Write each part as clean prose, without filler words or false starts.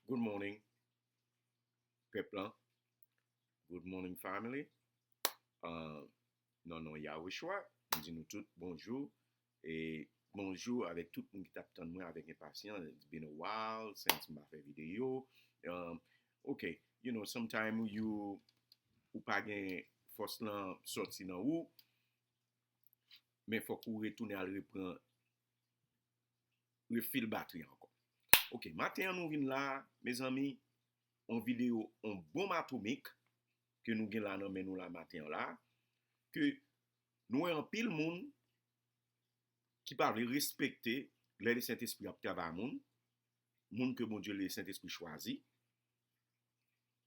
Good morning, peuple. Good morning, family. Non, non, Yahushua. Nous disons tous bonjour. Et bonjour avec tout le monde qui t'attend moi avec impatience. It's been a while since my video. Ok, sometimes you ou pas gen force lan sorti nan ou, mais faut qu'on retourne à reprendre le fil batterie encore. Ok, matin nous venons là, mes amis, en vidéo, en bombe atomique que nous gen là nan men nous la matin là, que nous en pile monde qui parle respecter les Saint-Esprit a travail monde que bon Dieu le Saint-Esprit choisi.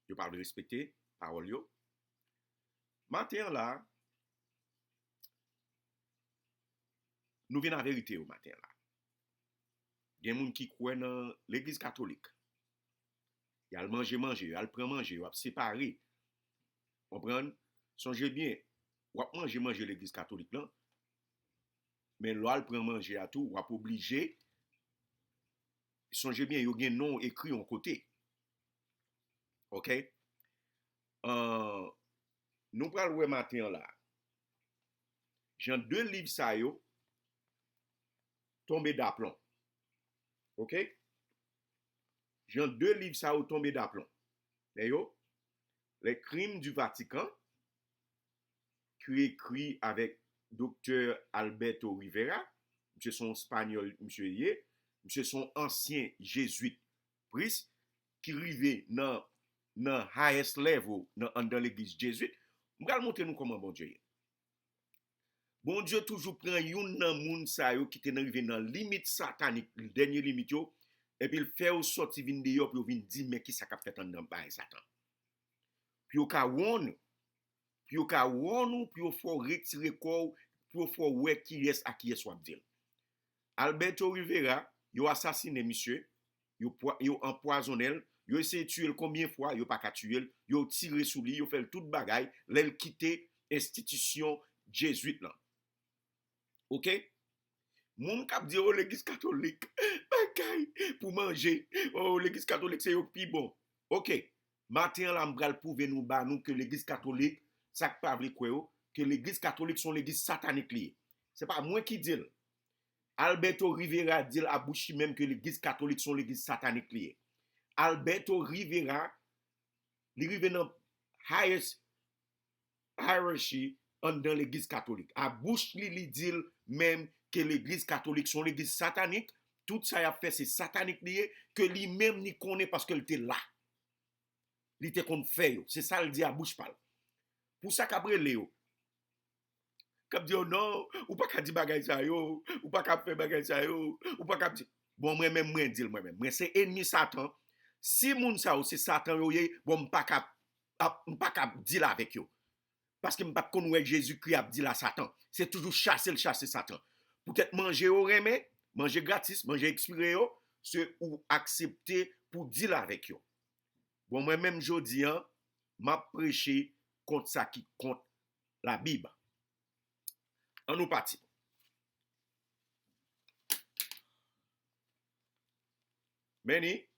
Je parle de respecter parole yo. Matin là, nous venons la vérité au matin là. Il y a des gens qui croient dans l'église catholique. Il y a le manger, il y a le prendre manger, il y a séparer. Comprendre? Songez bien, ou a manger l'église catholique là, mais là le prend manger à tout, ou a obligé. Songez bien, il y a un nom écrit en côté. OK? Nous prenons le matin là. J'ai deux livres ça yo tombé d'aplomb. OK? J'ai deux livres ça yo tombé d'aplomb. Les crimes du Vatican, qui est écrit avec Dr. Alberto Rivera, monsieur son espagnol, monsieur Yé, monsieur son ancien jésuite, priest, qui arrivé dans highest level dans l'église jésuite. Je vais montrer nous comment bon Dieu est. Bon Dieu toujours prend yon nan moun sa yo qui te arrivé dans limite satanique, le dernier limite yo, et puis il fait au sorti vin de yo, puis vin di mais qui ça ka fait en dans bail Satan. Puis au ka won, puis au ka won, puis au faut retirer corps, puis au faut ouais qui reste à qui est soit dire. Alberto Rivera, yo assassiné monsieur, yo empoisonné, yo essayé de tuer combien de fois, yo pas ka tuer, yo tiré sous lui, yo fait tout bagaille, l'el quitter institution jésuite là. OK? Moun kap di oh l'église catholique, bagay pour manger. Oh l'église catholique c'est yo pi bon. OK. Matin là m'bral prouver nous ba nous que l'église catholique ça pas vrai quoi que l'église catholique sont l'église satanique liée. C'est pas moi qui dis. Alberto Rivera dit à bouche même que l'église catholique sont l'église satanique liée. Alberto Rivera il arrive dans highest hierarchy dans l'église catholique. À bouche li dit même que l'église catholique sont l'église satanique, tout ça a fait c'est satanique lié que lui même ni connaît parce qu'elle était là. Il était qu'on fait, c'est ça le dit à bouche parle. Pour ça qu'après Léo kap di non, ou pas ka di bagay sa yo, ou pas ka faire bagay sa yo, ou pas ka di bon moi même moi dire moi même, moi c'est ennemi Satan. Si moun sa ou c'est Satan yo bon pas ka dire avec yo. Parce que m'pas connait Jésus-Christ a dit la Satan. C'est toujours chasser Satan. Peut-être manger au remè, manger gratis, manger expiré yo, c'est ou accepter pour dire avec yo. Bon moi même jodi m'a prêché contre ça qui contre la Bible. On nous parti. Mais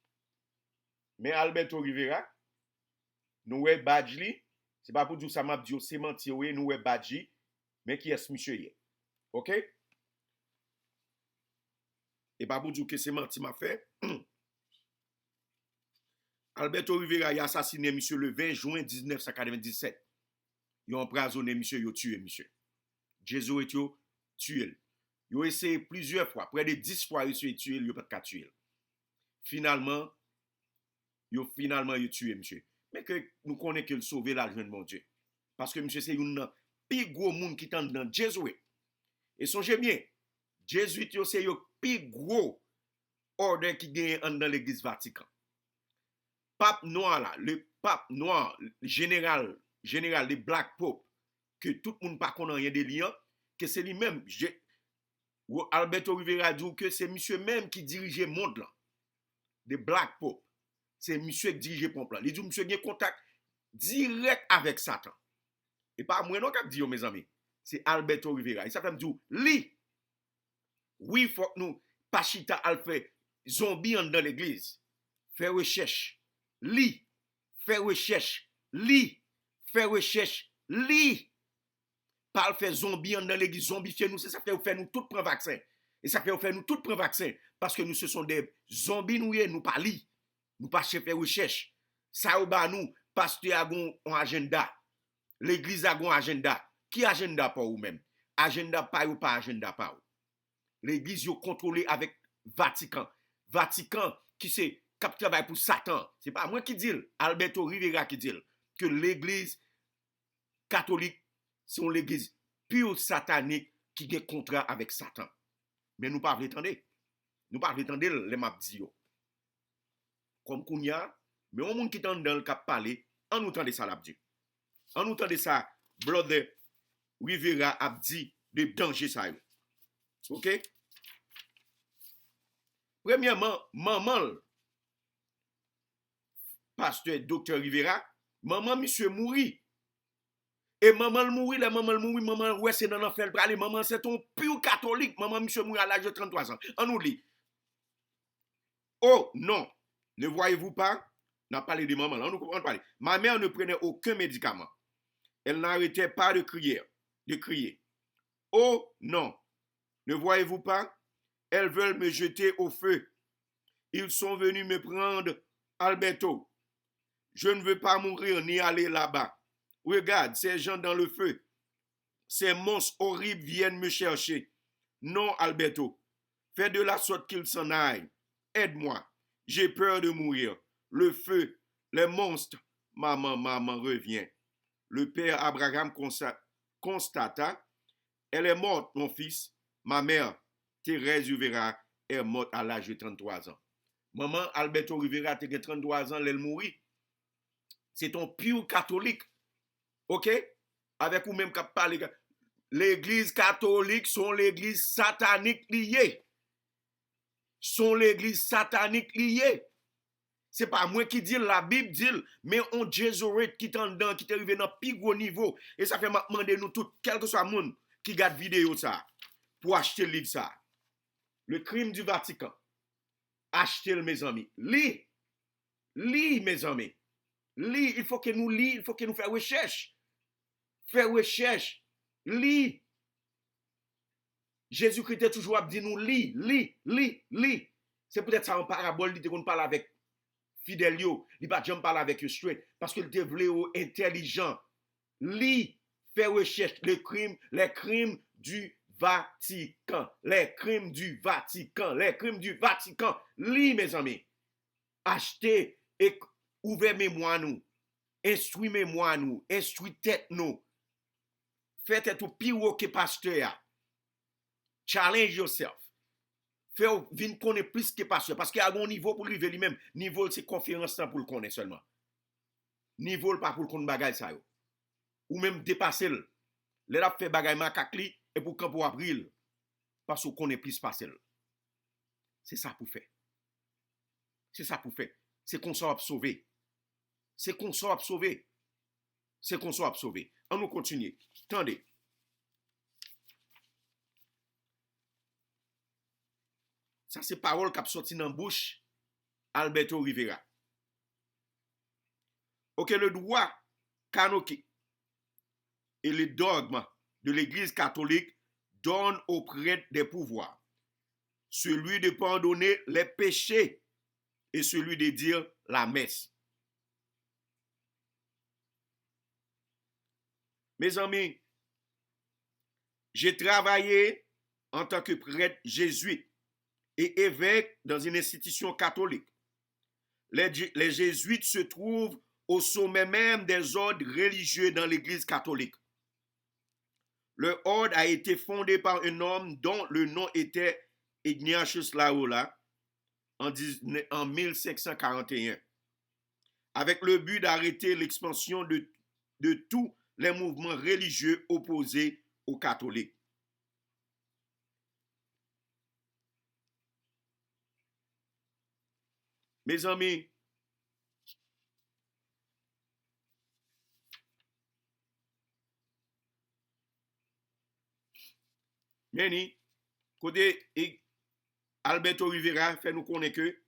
Alberto Rivera, nous ouais badge li, c'est pas pour dire ça m'a dit c'est menti ouais nous ouais badge, mais qui est monsieur hier. OK? Et pas pour dire que c'est menti m'a fait. Alberto Rivera a assassiné monsieur le 20 juin 1997. Il a empoisonné monsieur, il a tué monsieur. Jésus est tué. Il a essayé plusieurs fois, près de 10 fois il a tué, il n'a pas tué. Finalement, il a tué monsieur. Mais que nous connaissons qu'il sauver l'argent de mon Dieu. Parce que monsieur c'est un plus gros monde qui tente dans Jésus. Et songez bien, Jésus c'est le plus gros ordre qui gagne dans l'église Vatican. Pape noir là, le pape noir, général des Black Pope, que tout le monde pas connaît rien de liens, que c'est lui-même. Alberto Rivera dit que c'est monsieur même qui dirige le monde là, des Black Pope. C'est monsieur qui dirige le monde là. Il dit monsieur a contact direct avec Satan. Et pas moi non qui dit mes amis, c'est Alberto Rivera. Il s'appelle dit lui. Oui, faut nous pas chita al fait zombie dans l'église. fais recherche, lis, fais recherche, lis, fais recherche, lis. Parle fait zombie dans l'église, zombifier nous, c'est ça fait nous tout prendre vaccin. Et ça fait nous tout prendre vaccin. Parce que nous, ce sont des zombies, nous pas lis. Nous pas faire recherche. Ça ou ba nous, pasteur a un agenda. L'église a un agenda. Qui agenda pour vous-même? Agenda pas ou pas agenda pas ou. L'église est contrôlée avec Vatican. Vatican qui c'est cap travail pour Satan. C'est pas moi qui dis, Alberto Rivera qui dit que l'église catholique c'est une église pure satanique qui a contrat avec Satan. Mais nous pas attendre. Nous pas attendre les m'a dit comme Kounia, mais on monde qui t'en dans le cap parler, en nous tendez ça l'a dit. En nous tendez ça, brother Rivera a dit de danger ça. OK? Premièrement, maman, pasteur docteur Rivera, maman monsieur mourit. Et maman le mourit, maman ouais c'est dans l'enfer pour aller, maman c'est un pur catholique, maman monsieur mourit à l'âge de 33 ans. On nous lit. Oh non, ne voyez-vous pas? On a parlé de maman, là, on nous comprend parler. Ma mère ne prenait aucun médicament. Elle n'arrêtait pas de crier. Oh non, ne voyez-vous pas? Elles veulent me jeter au feu. Ils sont venus me prendre, Alberto. Je ne veux pas mourir ni aller là-bas. Regarde, ces gens dans le feu. Ces monstres horribles viennent me chercher. Non, Alberto. Fais de la sorte qu'ils s'en aillent. Aide-moi. J'ai peur de mourir. Le feu, les monstres. Maman, reviens. Le père Abraham constata. Elle est morte, mon fils. Ma mère, Thérèse Rivera, est morte à l'âge de 33 ans. Maman, Alberto Rivera, a 33 ans, elle mourit. C'est un pur catholique. OK? Avec ou même qu'à parler. L'église catholique sont l'église satanique liée. Sont l'église satanique liée. C'est pas moi qui dis, la Bible dit, mais on Jésuite qui t'en dedans, qui t'est arrivé dans plus gros niveau. Et ça fait m'a demander nous tous, quel que soit le monde qui garde vidéo ça, pour acheter le livre ça. Le crime du Vatican. Achetez-le, mes amis. Lis, mes amis. Lis, il faut que nous lis, il faut que nous fassions recherche. Faire recherche. Lis. Jésus-Christ est toujours dit nous lis. C'est peut-être ça en parabole, il qu'on parle avec Fidelio, il va jamais parler avec eux straight parce qu'il était intelligent. Lis, fais recherche les crimes du Vatican. Les crimes du Vatican. Lis, mes amis. Achetez et ouvrez mémoire nous. Instruis mémoire nous. Instruis tête nous. Faites tout pire que pasteur. Challenge yourself. Faites vin connaître plus que pasteur. Parce qu'il y a un niveau pour lui lui-même. Niveau, c'est conférence pour le connaître seulement. Niveau, pas pour le connaître bagay ça yo. Ou même dépasser le. Les rap fait bagay makakli et pour quand pour april. Parce qu'on connaît plus passer le. C'est ça pour faire. C'est ça pour faire. C'est qu'on soit sauvé. C'est qu'on soit sauvé. C'est qu'on soit sauvé. On nous continue. Attendez. Ça, c'est parole qui a sorti dans la bouche Alberto Rivera. Ok, le droit canonique et le dogme de l'Église catholique donnent aux prêtres des pouvoirs. Celui de pardonner les péchés et celui de dire la messe. Mes amis, j'ai travaillé en tant que prêtre jésuite et évêque dans une institution catholique. Les jésuites se trouvent au sommet même des ordres religieux dans l'Église catholique. Le ordre a été fondé par un homme dont le nom était Ignatius Loyola en 1541, avec le but d'arrêter l'expansion de tous les mouvements religieux opposés aux catholiques. Mes amis, Meni, côté Alberto Rivera fait nous connaître que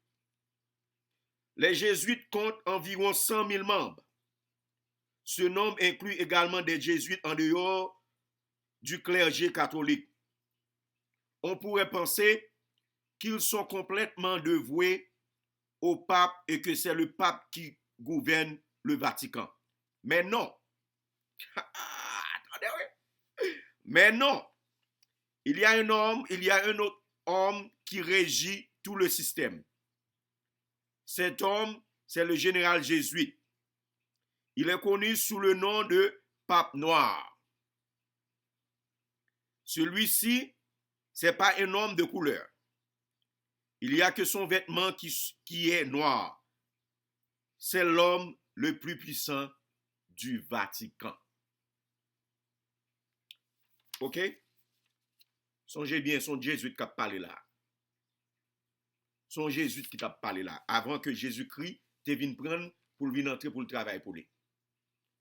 Les jésuites comptent environ 100 000 membres. Ce nombre inclut également des jésuites en dehors du clergé catholique. On pourrait penser qu'ils sont complètement dévoués au pape et que c'est le pape qui gouverne le Vatican. Mais non. Attendez, oui. Mais non. Il y a un autre homme qui régit tout le système. Cet homme, c'est le général jésuite. Il est connu sous le nom de Pape Noir. Celui-ci, ce n'est pas un homme de couleur. Il n'y a que son vêtement qui est noir. C'est l'homme le plus puissant du Vatican. OK? Songez bien, son jésuite qui a parlé là. Son jésuite qui t'a parlé là. Avant que Jésus-Christ te vienne prendre pour venir entrer pour le travail pour lui.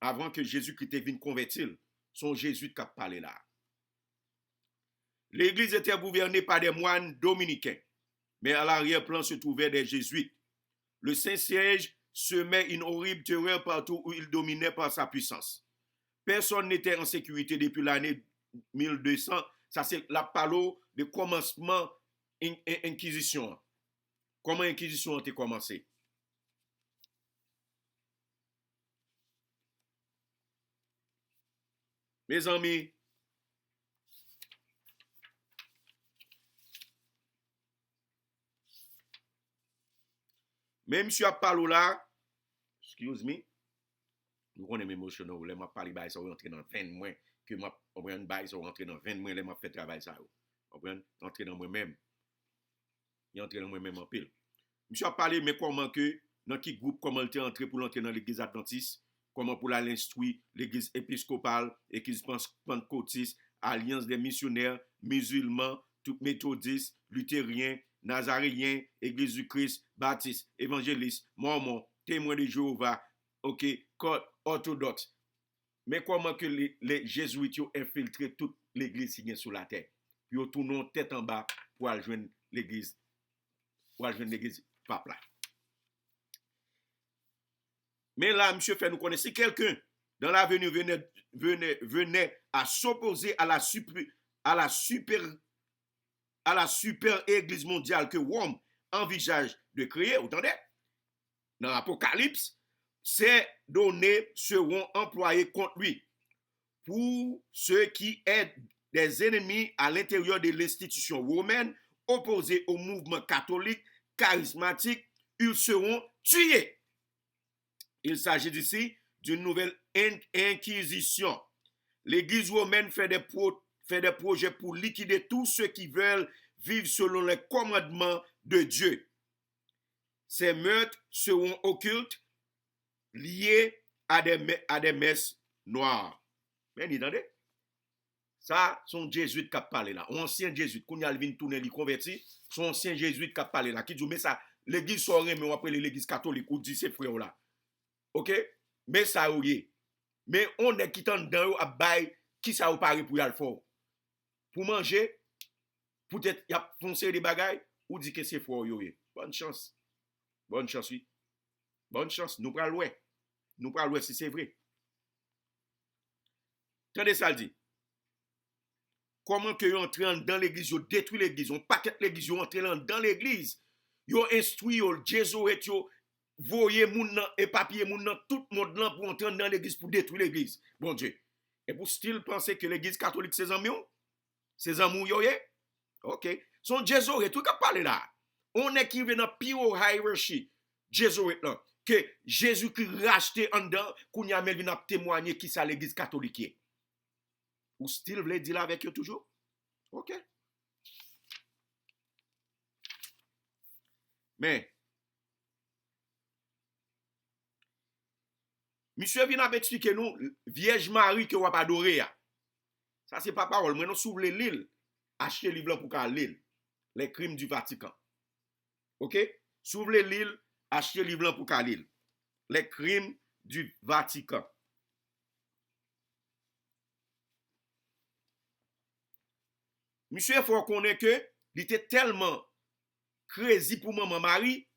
Avant que Jésus-Christ te vienne convertir, son jésuite qui a parlé là. L'église était gouvernée par des moines dominicains, mais à l'arrière-plan se trouvaient des jésuites. Le Saint-Siège semait une horrible terreur partout où il dominait par sa puissance. Personne n'était en sécurité depuis l'année 1200. Ça, c'est la parole de commencement Inquisition. Comment l'Inquisition a été commencée? Mes amis, même si je parle là, excuse me, nous on est émotionnel, là, m'a parlé ça rentrer dans 20 mois que m'a prendre bail ça rentrer dans 20 mois, là m'a fait travail ça. Comprendre? Entrer dans moi-même. Il entrer dans moi-même en pile. Je a parlé mais comment que dans quel groupe comment il est entré pour entrer dans l'église adventiste, comment pour l'instruire l'église épiscopale, l'église pentecôtiste, alliance des missionnaires, musulmans, tout méthodistes, luthériens, nazaréens, église du Christ, baptiste, évangéliste, mormon, témoin de Jéhovah, OK, orthodoxe. Mais comment que les jésuites ont infiltré toute l'église qui est sur la terre. Puis ils tournent tête en bas pour aller joindre l'église. Pour aller joindre l'église pape là. Mais là, monsieur fait nous connaître, si quelqu'un dans l'avenir venait à s'opposer à la super église mondiale que Rome envisage de créer, vous entendez? Dans l'Apocalypse, ces données seront employées contre lui pour ceux qui aident des ennemis à l'intérieur de l'institution romaine opposés au mouvement catholique charismatique. Ils seront tués. Il s'agit ici d'une nouvelle inquisition. L'Église romaine fait des projets pour liquider tous ceux qui veulent vivre selon les commandements de Dieu. Ces meurtres seront occultes, liés à des messes noires. Mais vous entendez? Ça, son jésuite qui a parlé là. Un ancien jésuite, quand il a venu tourner, il converti, son ancien jésuite qui a parlé là, qui dit, mais ça, l'église saurait, mais après l'église catholique, ou dit ces frères là. OK? Mais ça ouye. Mais on est qui t'en dans à bail qui ça ou pari pour y aller fort. Pour manger, peut-être y a foncé des bagailles ou dit que c'est fort yoye. Bonne chance. Bonne chance oui. Bonne chance, nous pral loin. Nous pral loin si c'est vrai. Tendez ça le dit. Comment que yon entre dans l'église, yon détruit l'église, on paquet l'église, yon entre dans l'église. Yon instruit yon Jésus yo voyer moun nan et papier moun nan tout monde là pour entrer dans l'église pour détruire l'église. Bon Dieu. Et pour style penser que l'église catholique c'est amis, c'est amour yo ye? OK. Son Jésus tout qu'a parler là. On est qui vient dans pure hiérarchie. Jésus là que Jésus qui racheté en dedans kounya mel vient témoigner qui ça l'église catholique. Ou style vle dire là avec eux toujours? OK. Mais monsieur vient expliquer nous Vierge Marie que on va adorer. Ça c'est pas parole. Moi non s'ouvre l'île, acheter livre pour qu'à l'île. Les crimes du Vatican. OK? S'ouvre l'île, acheter livre pour qu'à l'île. Les crimes du Vatican. Monsieur, il faut connaître que il était tellement crazy pour maman Marie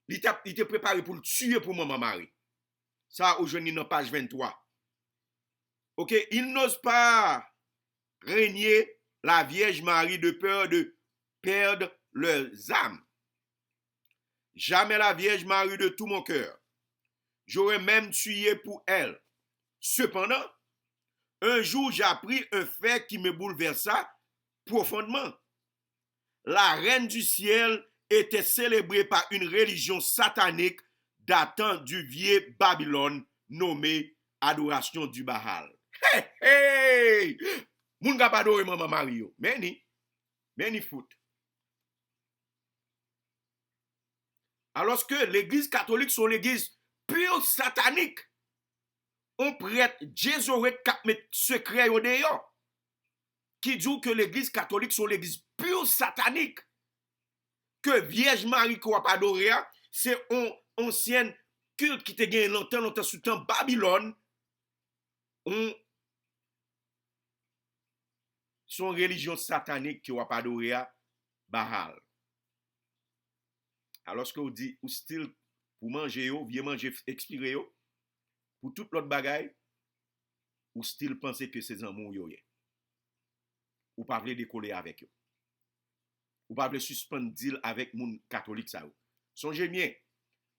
Il était préparé pour le tuer pour maman Marie. Ça, aujourd'hui, dans page 23. Ok, il n'ose pas régner la Vierge Marie de peur de perdre leurs âmes. Jamais la Vierge Marie de tout mon cœur. J'aurais même tué pour elle. Cependant, un jour, j'ai appris un fait qui me bouleversa profondément. La reine du ciel était célébrée par une religion satanique datant du vieux Babylone nommée adoration du Baal. Hey, hey! Moun ka pa adore maman Marie. Meni foot. Alors que l'église catholique sont l'église pure satanique. On prête Jésus qui met secret au dehors. Qui dit que l'église catholique sont l'église pure satanique. Que Vierge Marie qu'on va adorer, c'est une ancienne culte qui te gagné longtemps sous temps Babylone. Son religion satanique qui va adorer Baal. Alors que vous dit ou style pour manger yo, vieux manger expirer yo, pour toute l'autre bagaille, ou style penser que c'est amour yo. Ou pas vle décoller avec yo. Ou pas vle suspendre deal avec moun catholique ça yo. Songez bien,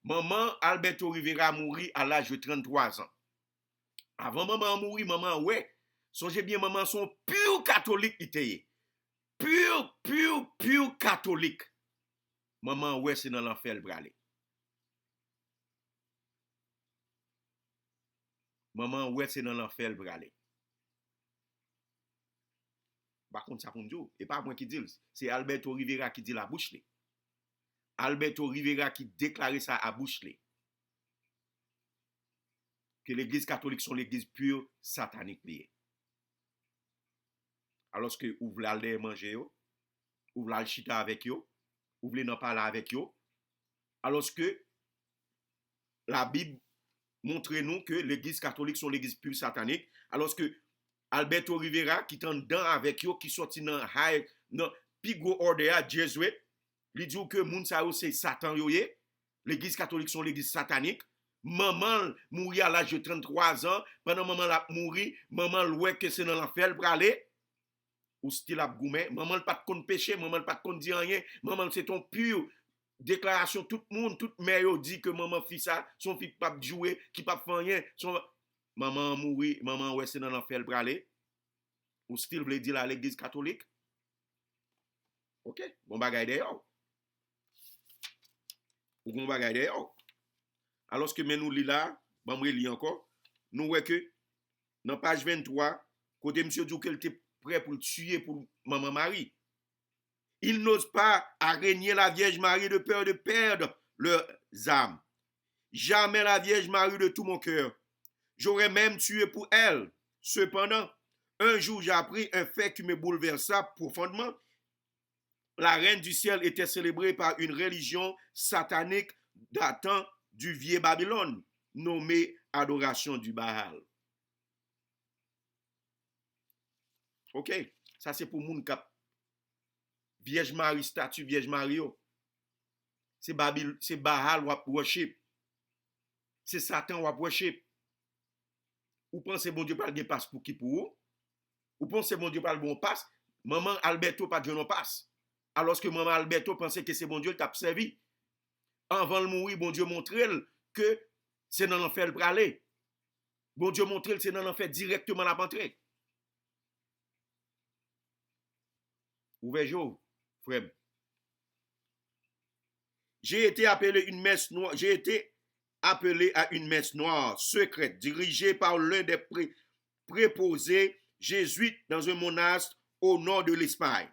maman Alberto Rivera mourit à l'âge de 33 ans. Avant maman mourir, maman ouais. Songez bien, maman son pur catholique ité. Pur catholique. Maman ouais c'est dans l'enfer le bralé. Maman ouais c'est dans l'enfer le bralé. Par contre ça pour nous, et pas moi qui dis, c'est Alberto Rivera qui dit la bouche li. Alberto Rivera qui déclare ça à bouche li. Que l'église catholique sont l'église pure satanique liée. Alors que vous voulez aller manger yo, vous voulez aller chita avec yo, vous voulez n'en parler avec yo, alors que la Bible montre nous que l'église catholique sont l'église pure satanique, alors que Alberto Rivera qui est en dedans avec yo, qui sorti dans high, dans pigo order à Jésuite, lui dit que moun sa yo c'est Satan yo ye, l'église catholique sont l'église satanique. Maman mourit à l'âge de 33 ans, pendant maman la mourit, maman loué que c'est dans l'enfer pour aller. Ou style ap goumen, maman pas de compte péché, maman pas de compte dit rien, maman c'est ton pur déclaration, tout le monde, toute mère dit que maman fait ça, son fils pas jouer, qui pas faire rien, son maman mourir, maman ouais c'est dans l'enfer pour aller. Ou style voulait dire à l'église catholique. OK, bon bagay d'ailleurs. Ou bon bagay d'ailleurs. Alors que nous lit là, bon me lit encore, nous voyons que dans page 23, côté monsieur dit qu'il était prêt pour le tuer pour maman Marie. Il n'ose pas arraigner la Vierge Marie de peur de perdre leurs âmes. Jamais la Vierge Marie de tout mon cœur. J'aurais même tué pour elle. Cependant, un jour j'ai appris un fait qui me bouleversa profondément. La reine du ciel était célébrée par une religion satanique datant du vieux Babylone, nommée adoration du Baal. OK, ça c'est pour moun kap Vierge Marie statue Vierge Marie. C'est Baal wap worship. C'est Satan wap worship. Ou pensez bon Dieu pas le passe pour qui pour vous? Ou pensez bon Dieu pas le bon passe? Maman Alberto pas de non passe. Alors que maman Alberto pensait que c'est bon Dieu qui t'a servi. Avant de mourir, bon Dieu montre que c'est dans l'enfer pour aller. Bon Dieu montre que c'est dans l'enfer directement la rentrée. Ouvrez jour, frère. J'ai été appelé à une messe noire secrète dirigée par l'un des préposés jésuites dans un monastère au nord de l'Espagne.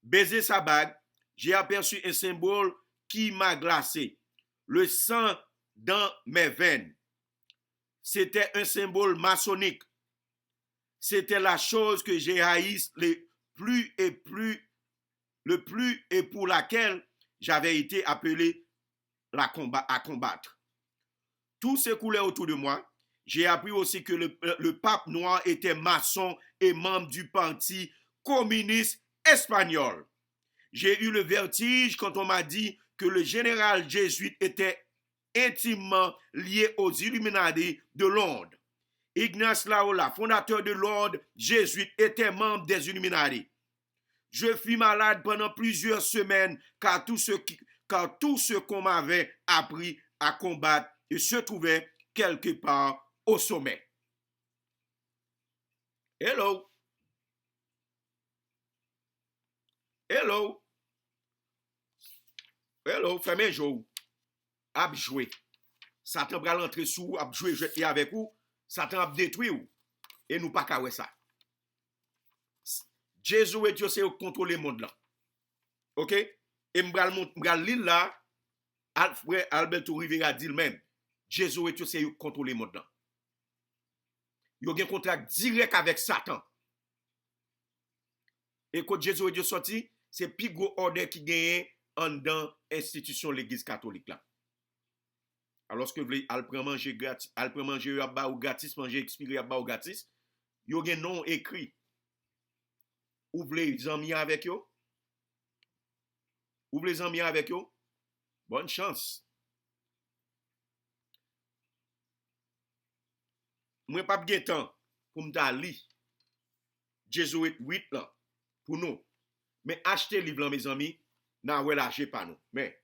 Baiser sa bague, j'ai aperçu un symbole qui m'a glacé. Le sang dans mes veines. C'était un symbole maçonnique. C'était la chose que j'ai haïs le plus et pour laquelle j'avais été appelé à combattre. Tout s'écoulait autour de moi. J'ai appris aussi que le pape noir était maçon et membre du parti communiste espagnol. J'ai eu le vertige quand on m'a dit que le général jésuite était intimement lié aux Illuminati de Londres. Ignace Loyola, fondateur de l'ordre jésuite, était membre des Illuminati. Je fus malade pendant plusieurs semaines car tout ce qu'on m'avait appris à combattre se trouvait quelque part au sommet. Hello. Hello. Hello, fermez jour. Ap joué. Satan pral rentrer sous, ap joué avec vous. Satan ap détruit ou. Et nous pas kawé ça. Jésus et Dieu c'est contrôler le monde là. OK? Et m'bral lire là, Alfred Alberto Rivera dit même, Jésus et Dieu c'est contrôler le monde là. Il y a un contrat direct avec Satan. Et quand Jésus et Dieu sorti, c'est plus gros ordre qui gagne en dans institution l'église catholique là. Alors que vous voulez al prendre manger gratis, al prendre manger ou gratis, manger expiré ou gratis, il y a un nom écrit. Ou voulez les amis avec eux? Ou voulez les amis avec eux? Bonne chance. Moi pas de temps pour me lire Jésuite 8 là pour nous. Mais achetez livre là mes amis, n'a relâché pas nous. Mais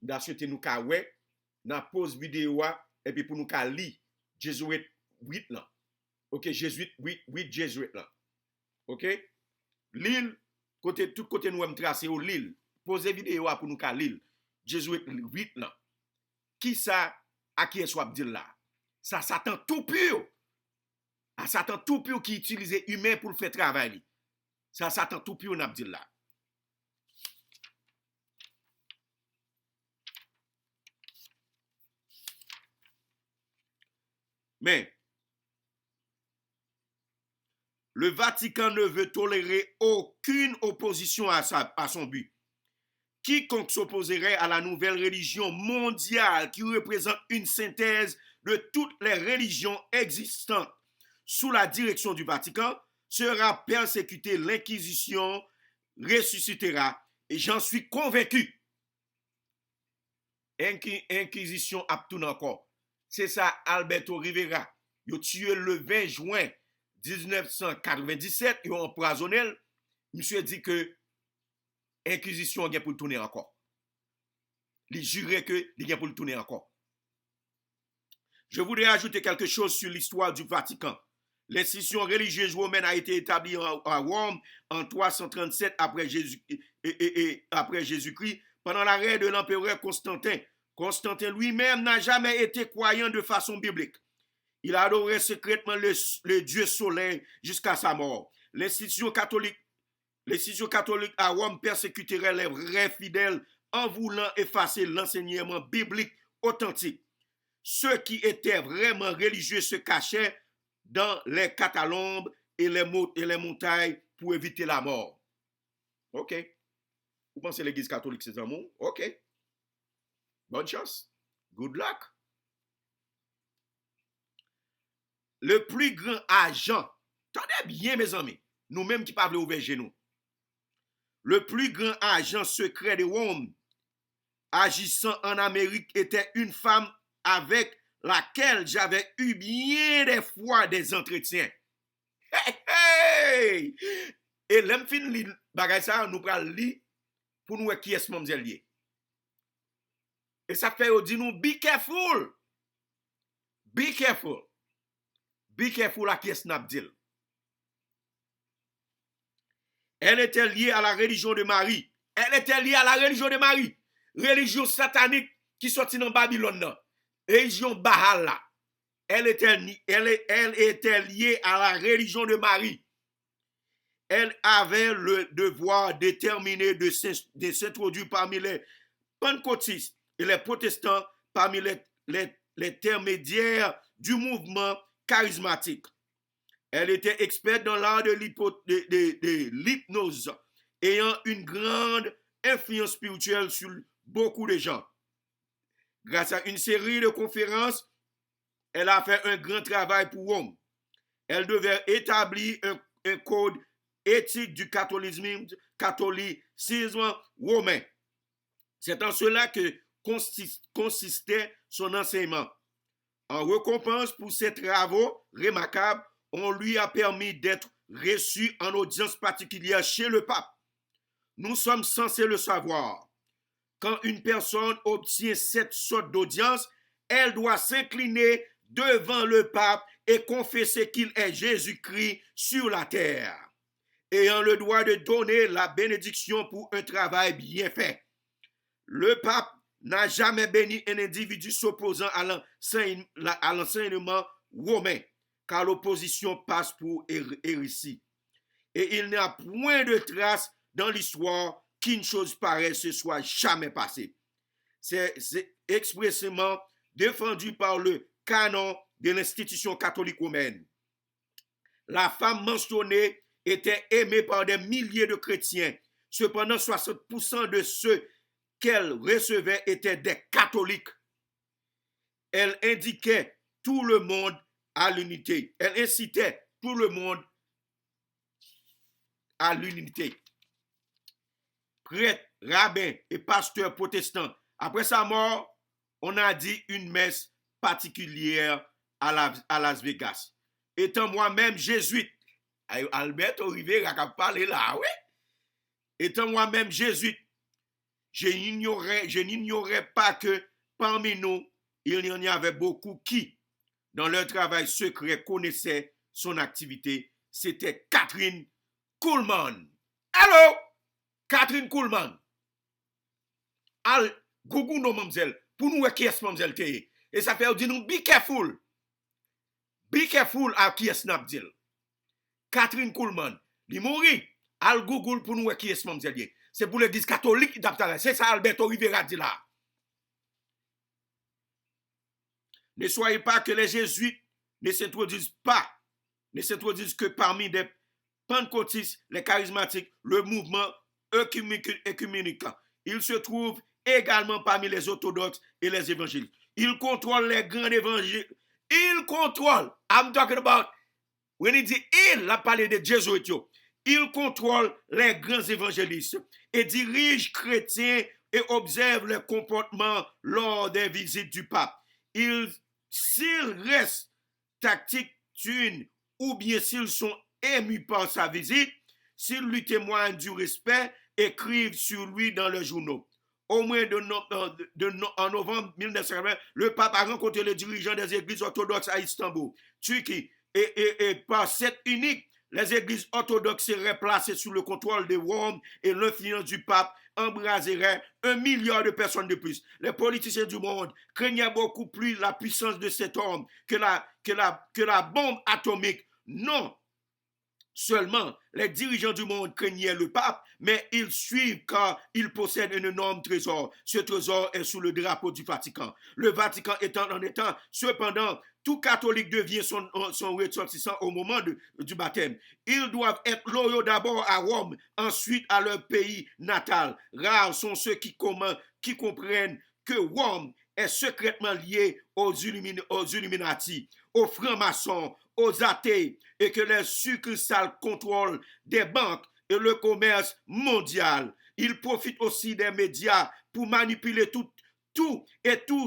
d'acheter nous ka ouais, n'a pause vidéo et puis pour nous ka lire Jésuite 8 là. OK, Jésuite 8 Jésuite là. OK? L'île côté tout côté nous tracer au l'île. Posez vidéo pour nous ka lire Jésuite 8 là. Qui ça à qui est soit dire là? Ça Satan tout pur. À Satan tout pur qui utilise humain pour le faire travailler. Ça Satan tout pur n'a dit là. Mais le Vatican ne veut tolérer aucune opposition à son but. Quiconque s'opposerait à la nouvelle religion mondiale qui représente une synthèse de toutes les religions existantes sous la direction du Vatican sera persécuté. L'Inquisition ressuscitera et j'en suis convaincu. Inquisition a tout encore. C'est ça Alberto Rivera. Il a tué le 20 juin 1997, ils ont empoisonné. Monsieur dit que Inquisition a pour le tourner encore. Il jurait que il a pour le tourner encore. Je voudrais ajouter quelque chose sur l'histoire du Vatican. L'institution religieuse romaine a été établie à Rome en 337 après Jésus-Christ pendant l'arrêt de l'empereur Constantin. Constantin lui-même n'a jamais été croyant de façon biblique. Il adorait secrètement le Dieu soleil jusqu'à sa mort. L'institution catholique à Rome persécuterait les vrais fidèles en voulant effacer l'enseignement biblique authentique. Ceux qui étaient vraiment religieux se cachaient dans les catacombes et les montagnes pour éviter la mort. OK. Vous pensez que l'église catholique c'est un mot? OK. Bonne chance. Good luck. Le plus grand agent, tenez bien mes amis, nous-mêmes qui parlons ouvert genoux. Le plus grand agent secret de Rome agissant en Amérique était une femme avec laquelle j'avais eu bien des fois des entretiens. Hey, hey! Et l'homme fin li bagay ça nous pral li pour nous qui est membre lié. Et ça fait dit nous be careful. Be careful. Be careful à qui est Snapdil. Elle était liée à la religion de Marie. Elle était liée à la religion de Marie. Religion satanique qui sortit dans Babylone. Religion Baal. Elle était liée à la religion de Marie. Elle avait le devoir déterminé de s'introduire parmi les pentecôtistes et les protestants parmi les intermédiaires du mouvement charismatique. Elle était experte dans l'art de l'hypnose, ayant une grande influence spirituelle sur beaucoup de gens. Grâce à une série de conférences, elle a fait un grand travail pour Rome. Elle devait établir un code éthique du catholicisme romain. C'est en cela que consistait son enseignement. En récompense pour ses travaux remarquables, on lui a permis d'être reçu en audience particulière chez le pape. Nous sommes censés le savoir. Quand une personne obtient cette sorte d'audience, elle doit s'incliner devant le pape et confesser qu'il est Jésus-Christ sur la terre, ayant le droit de donner la bénédiction pour un travail bien fait. Le pape n'a jamais béni un individu s'opposant à l'enseignement romain, car l'opposition passe pour hérésie. Et il n'y a point de trace dans l'histoire qu'une chose pareille se soit jamais passée. C'est expressément défendu par le canon de l'institution catholique romaine. La femme mentionnée était aimée par des milliers de chrétiens. Cependant, 60% de ceux qu'elle recevait étaient des catholiques. Elle indiquait tout le monde à l'unité. Elle incitait tout le monde à l'unité. Prêtres, rabbins et pasteurs protestants. Après sa mort, on a dit une messe particulière à Las Vegas. Étant moi-même jésuite, Alberto Rivera qui a parlé là, oui. Étant moi-même jésuite, je n'ignorais pas que parmi nous, il y en avait beaucoup qui, dans leur travail secret, connaissaient son activité. C'était Catherine Kuhlman. Allô? Catherine Kuhlman. Al Google no mamzelle. Pour nous, qui est mamzelle te? Et ça fait dire nous, be careful. Be careful à qui est snap deal. Catherine Kuhlman. Li mourit. Al Google pour nous, qui est mamzelle. C'est pour l'église catholique d'Aptala. C'est ça Alberto Rivera dit là. Ne soyez pas que les jésuites ne s'introduisent que parmi des pentecôtistes, les charismatiques, le mouvement œcuménique. Ils se trouvent également parmi les orthodoxes et les évangéliques. Ils contrôlent les grands évangiles. Ils contrôlent. I'm talking about, when il dit il a parlé de jésuites. Ils contrôlent les grands évangélistes et dirigent chrétiens et observent les comportements lors des visites du pape. S'ils restent tactiques ou bien s'ils sont émus par sa visite, s'ils lui témoignent du respect, écrivent sur lui dans les journaux. Au moins en novembre 1920, le pape a rencontré le dirigeant des églises orthodoxes à Istanbul, Turquie, et par cette unique, les églises orthodoxes seraient placées sous le contrôle de Rome et l'influence du pape embraserait 1 milliard de personnes de plus. Les politiciens du monde craignaient beaucoup plus la puissance de cet homme que la bombe atomique. Non, seulement les dirigeants du monde craignaient le pape, mais ils suivent car il possède un énorme trésor. Ce trésor est sous le drapeau du Vatican. Le Vatican étant en étant, cependant, tout catholique devient son ressortissant au moment du baptême. Ils doivent être loyaux d'abord à Rome, ensuite à leur pays natal. Rares sont ceux qui comprennent que Rome est secrètement lié aux Illuminati, aux francs-maçons, aux athées, et que les succursales contrôlent des banques et le commerce mondial. Ils profitent aussi des médias pour manipuler tout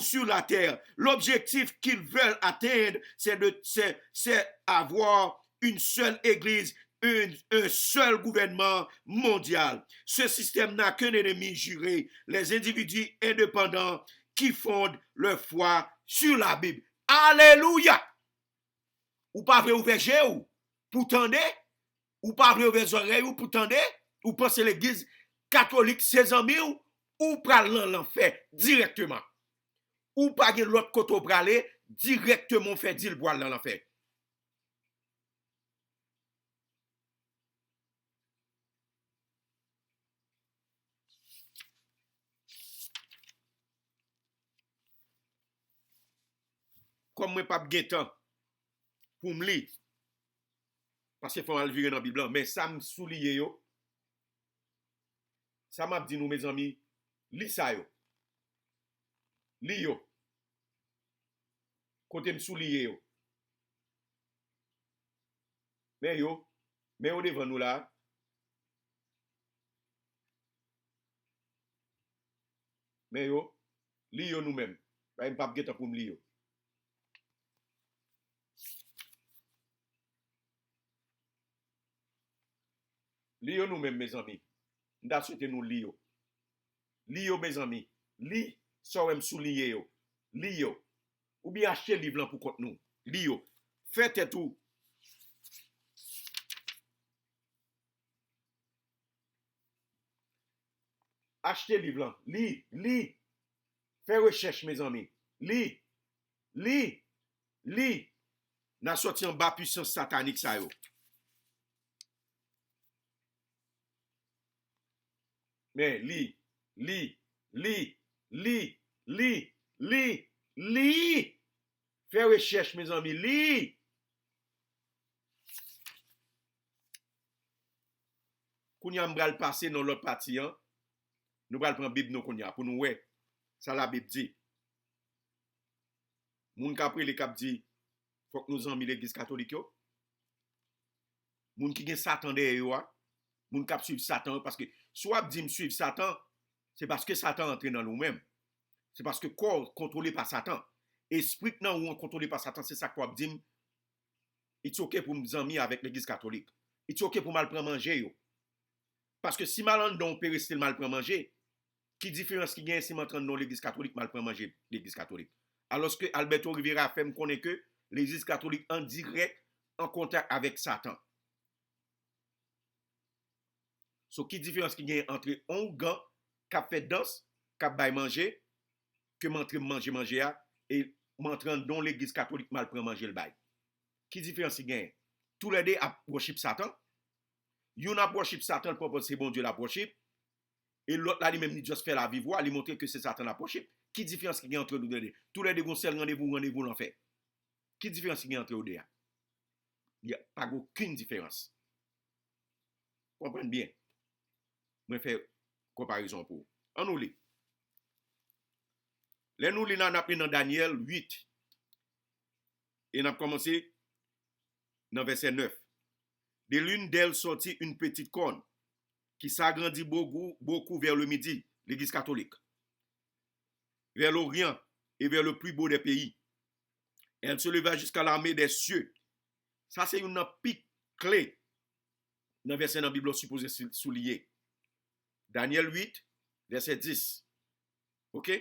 sur la terre. L'objectif qu'ils veulent atteindre, c'est avoir une seule église, un seul gouvernement mondial. Ce système n'a qu'un ennemi juré, les individus indépendants qui fondent leur foi sur la Bible. Alléluia! Ou pas vrai ouvert ou pour tendre, ou pas vrai ouvert oreilles ou pour tendre, ou penser l'église catholique ses amis ou pral dans l'enfer directement. Ou pas gen l'autre côté pour aller directement fait dire le dans l'enfer. Comme moi pas gen temps pour me lire parce qu'il faut aller virer dans la Bible, mais ça me soulier yo. Ça m'a dit nous mes amis, lis ça yo. Li yo. Côté me soulier yo. Mais yo devant nous là, Mais yo, li yo nous-mêmes. Bah, m'pa geta pour li yo. Li yo nous-mêmes, mes amis. M'da souhaité nous li yo. Li yo, mes amis. Li, so wèm souliye yo. Li yo. Ou bien acheter livre pour compte nous. Li yo. Faites tout. Achetez livre. Li. Faites recherche, mes amis. Li. N'a sorti en bas puissance satanique ça yo. Mais li. Faites recherche, mes amis. Li. Kounya m'bral passer dans l'autre partie, hein. Nous allons prendre Bible nous kounya pour nous ouais. Ça la Bible dit. Moun kapre les kap dit faut que nous amis l'église catholique yo. Moun qui gen Satan derrière yo, moun kap suivre Satan parce que soit dit me suivre Satan, c'est parce que Satan entre dans nous-mêmes. C'est parce que corps contrôlé par Satan. Esprit nan ou contrôlé par Satan, c'est ça quoi dit it's OK pour mes amis avec l'église catholique. It's OK pour mal prendre manger yo. Parce que si mal on peut rester mal prendre manger, qui différence qui gagne si m'entraîne dans l'église catholique mal prendre manger l'église catholique. Alors que Alberto Rivera fait me connaît que l'église catholique en direct en contact avec Satan. So qui différence qui gagne entre un gars qui a fait danse, qui a bail manger, que m'entraîne manger et m'entraîne dans l'église catholique mal prendre manger le bail. Qui différence qui gagne? Tous les deux à worship Satan. Yon a worship Satan pour c'est bon Dieu la worship. Et l'autre là, lui-même, il juste fait la vivre, il montre que c'est Satan la worship. Qui différence qu'il y a entre nous deux? Tous les deux ont seul rendez-vous l'enfer. Qui différence qu'il y a entre nous deux? Il n'y a pas aucune différence. Comprenez bien. Je vais faire comparaison pour vous. On nous lit. Les nous lit dans Daniel 8. Et on a commencé dans verset 9. De l'une d'elles sortit une petite corne qui s'agrandit beaucoup vers le midi, l'église catholique, vers l'Orient et vers le plus beau des pays. Elle se leva jusqu'à l'armée des cieux. Ça, c'est une pique clé dans le verset dans la Bible supposé souligner. Daniel 8, verset 10. OK?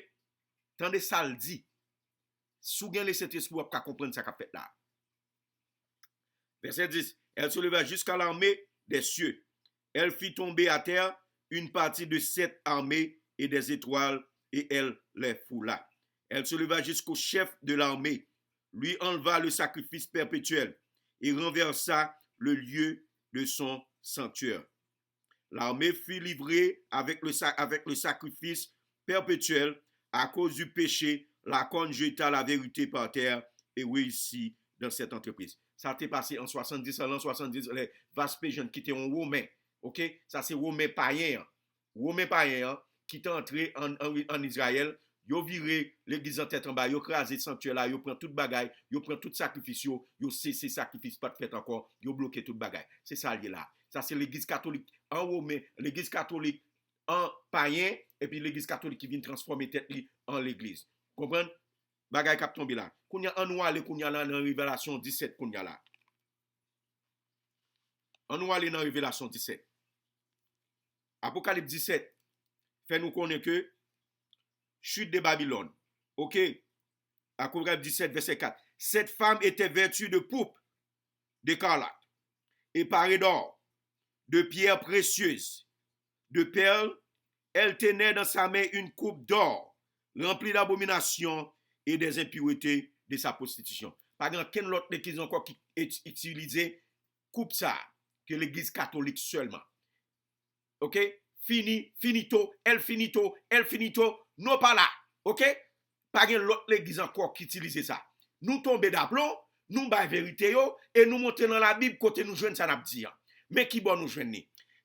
Tendez ça le dit. Sous gain les Saint-Esprit, vous pouvez comprendre ça qu'a fait là. Verset 10. Elle se leva jusqu'à l'armée des cieux. Elle fit tomber à terre une partie de cette armée et des étoiles, et elle les foula. Elle se leva jusqu'au chef de l'armée, lui enleva le sacrifice perpétuel et renversa le lieu de son sanctuaire. L'armée fut livrée avec le sacrifice perpétuel à cause du péché. La corne jeta la vérité par terre et réussit dans cette entreprise. Ça t'est passé en 70, en l'an 70, les Vaspégiens qui étaient en Romain. OK? Ça, c'est Romain païen. Romain païen qui est entré en Israël. Yo viré l'église en tête en bas. Yo crasé le sanctuaire là. Yo prend tout bagaille. Yo prend tout sacrifice. Yo cessé sacrifice pas de fait encore. Yo bloqué tout bagaille. C'est ça lié là. Ça, c'est l'église catholique en Romain. L'église catholique en païen. Et puis l'église catholique qui vient transformer tête en l'église. Comprenez? Bagaille cap tombé là. Kounya an nou ale kounya là dans Révélation 17 kounya là. An nou ale dans Révélation 17. Apocalypse 17 fait nous connaître que chute de Babylone. OK? Apocalypse 17 verset 4. Cette femme était vêtue de pourpre, d'écarlate et parée d'or, de pierres précieuses, de perles. Elle tenait dans sa main une coupe d'or remplie d'abominations et des impuretés de sa prostitution. Par exemple, quelle autre église encore qui utilisait coupe ça que l'église catholique seulement. OK? Finito, non pas là. OK? Pas l'autre église encore qui utilisait ça. Nous tombons d'aplomb, nous ba vérité yo et nous monter dans la Bible côté nous joindre ça n'a dire. Mais qui bon nous joindre?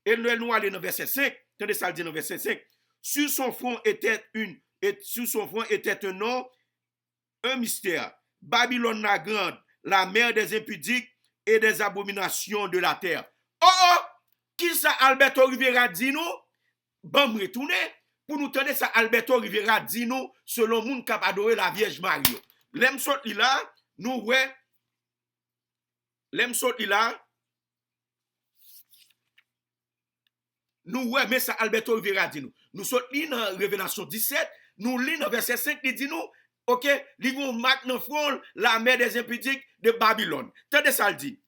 Et nous aller dans verset 5, attendez ça dit dans verset 5. Sur son front était un nom, un mystère. Babylone la grande, la mère des impudiques et des abominations de la terre. Oh, qui ça Alberto Rivera dit nous? Bon, retourner. pour nous tenir ça, Alberto Rivera dit nous, selon moun kap adoré la Vierge Marie. L'aime saute là, nous ouais, l'aime saute là, nous ouais, mais ça Alberto Rivera dit nous. Nous saute dans Révélation 17, nous lisons dans verset 5, il dit nous, ok, l'ivon marque dans front la mer des impudiques de Babylone. Tendez ça le dit.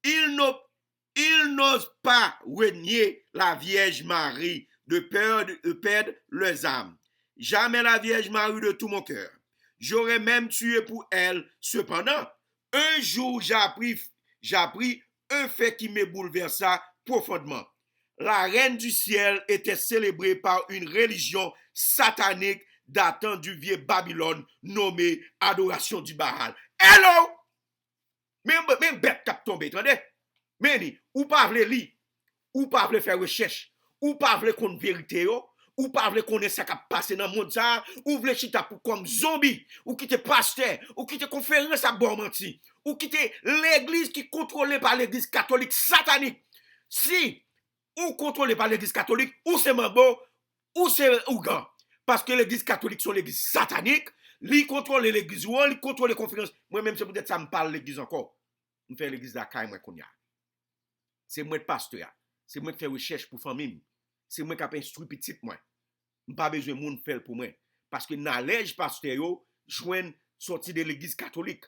Il n'ose pas renier la Vierge Marie de peur de perdre leurs âmes. Jamais la Vierge Marie de tout mon cœur. J'aurais même tué pour elle. Cependant, un jour j'ai appris un fait qui me bouleversa profondément. La reine du ciel était célébrée par une religion satanique datant du vieux Babylone nommée adoration du Baal. Hello! Même bête cap tombé, attendez? Mais ou pas vle li, ou pas vle faire recherche, ou pas vle connaître vérité yo, ou pas vle connaître ça qui passé dans le monde ça, ou vle chita pour comme zombie, ou qui te pasteur, ou qui te conférence à bon menti, ou qui te l'église qui contrôlée par l'église catholique satanique. Si ou contrôlé par l'église catholique, ou c'est mambo, ou c'est ougan. Parce que l'église catholique sont l'église satanique, li contrôle l'église ou li contrôle les conférences. Moi-même, c'est peut-être ça me parle l'église encore. Je fais l'église de la caille, moi, qu'on y a. C'est moi le pasteur. C'est moi qui fais recherche pour famille. C'est moi qui ai instruit petit moi. Je n'ai pas besoin de monde faire pour moi. Parce que dans l'âge pasteur, joignent sorti de l'église catholique.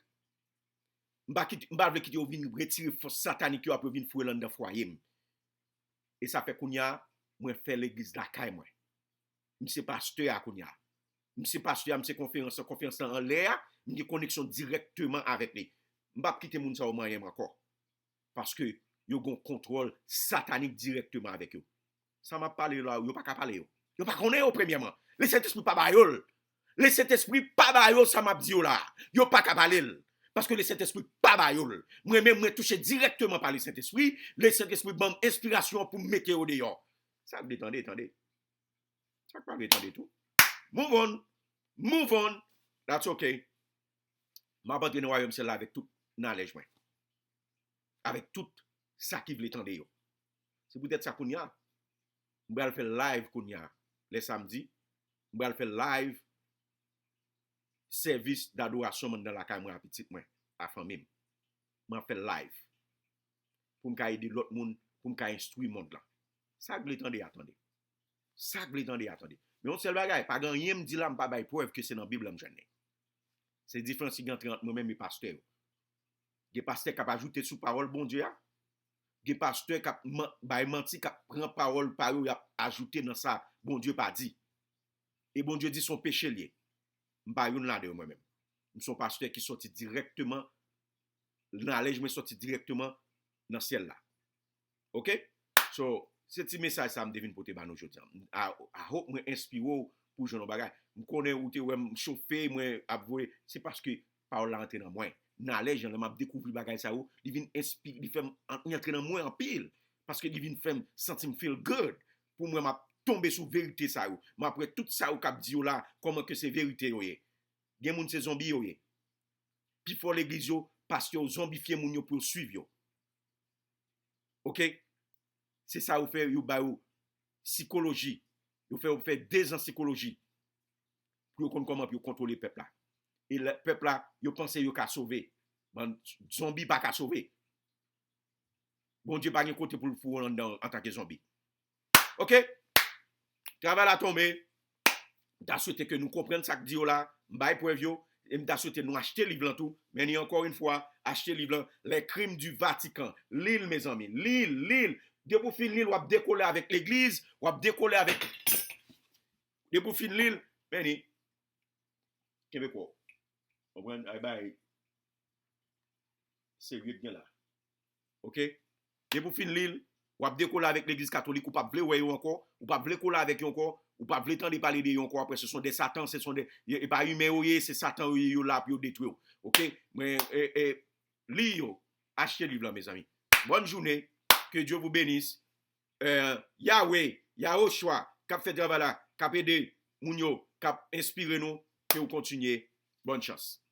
Je ne vais pas venir retirer force satanique qui va venir fouiller dans le foyer. Et ça fait qu'on y a, moi, faire l'église de la caille, moi. Je suis pasteur à Kounia. Je suis pasteur, je suis conférence en l'air, je suis connexion directement avec lui. Je ne vais pas quitter mon ça au moyen encore. Parce que yo gon contrôle satanique directement avec eux. Ça m'a parlé là, yo pas qu'à parler yo. Yo pas connaît au premièrement. Le Saint-Esprit pas bayol. Le Saint-Esprit pas bayol, ça m'a dit là. Yo pas qu'à parler. Parce que le Saint-Esprit pas bayol. Moi-même, moi touché directement par le Saint-Esprit. Le Saint-Esprit donne inspiration pour me mettre au dehors. Ça me détendez, attendez. Ça pas détendez tout. Move on. That's okay. Ma bande de royaume c'est là avec tout knowledge moi. Avec tout ça qui veut tendre yo. C'est peut-être ça qu'on y a. On va faire live qu'on y a les samedis. On va faire live service d'adoration dans la caméra petite moi à famille. On va faire live pour me aider l'autre monde pour me instruire monde là. Ça veut tendre attendez. Ça veut tendre attendez. Mais on seul bagage pas rien me dit là pas bail preuve que c'est dans la Bible me jeune. C'est différent si entre moi-même et pasteur. Des pasteurs qui ajouté sous parole bon Dieu. Des pasteurs qui menti qui prend parole par eux ajouté dans ça bon Dieu pas dit. Et bon Dieu dit son péché lié. M'pa yon là de moi-même. Son pasteur qui sorti directement dans l'âge me sorti directement dans ciel là. OK? So ce petit message ça me devine pour te ban aujourd'hui. I hope moi inspire pour joindre bagay. Me connais ou te ouais me chauffer moi avouer c'est parce que parole là rentre dans moi. Dans l'âge j'en m'a découvert bagay ça ou il vient inspire il fait entrer dans moi en pile parce que il vient faire sentir me feel good pour moi m'a tomber sur vérité ça ou mais après tout ça ou cap dit là comment que c'est vérité yo yé gen moun c'est zombie yo yé puis pour l'église yo parce que zombifier moun yo pour suivre yo. OK, c'est ça ou fait yo ba ou psychologie yo fait 2 ans psychologie pour comprendre comment pour contrôler peuple là et le peuple là yo pense yo ka sauver man zombie pas ka sauver bon Dieu pas gen côté pour le fou en tant que zombie. OK, travail à tomber. T'as souhaité que nous comprenions ça que dit là, m'bay preuve yo, et m'ta souhaité nous acheter livre tout, mais encore une fois, acheter livre les crimes du Vatican. L'île mes amis, l'île. De pour fin l'île, ou ap décoller avec l'église, ou ap décoller avec de pour fin l'île, Benny. Québécois. On prend ay c'est bien là. OK? De pour fin l'île, ou ap décoller avec l'église catholique, ou pas vle ouais encore, ou pas vle coller avec encore. Ou pas vle tande parler de yon encore après ce sont des satans ce sont des et pas humain c'est satan yo là pour détruire. OK, mais li yo achetez livre mes amis. Bonne journée, que Dieu vous bénisse. Yahweh Yahoshua cap fait travail là cap aider moun yo cap inspirer nous que vous continuer. Bonne chance.